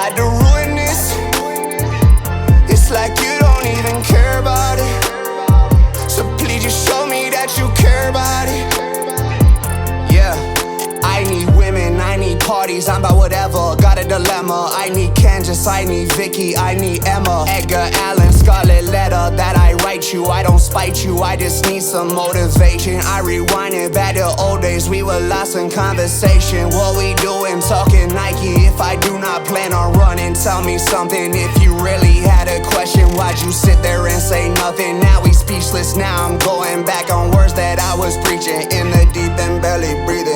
tried to ruin this. It's like you don't even care about it. So please just show me that you care about it. Yeah, I need women, I need parties, I'm about whatever. Got a dilemma, I need Kansas, I need Vicky, I need Emma, Edgar Allan, scarlet letter that I write you. I don't spite you, I just need some motivation. I rewind it back to old days, we were lost in conversation. What we doing, talking Nike. If I do not plan on running, tell me something. If you really had a question, why'd you sit there and say nothing? Now we speechless, now I'm going back on words that I was preaching. In the deep and barely breathing.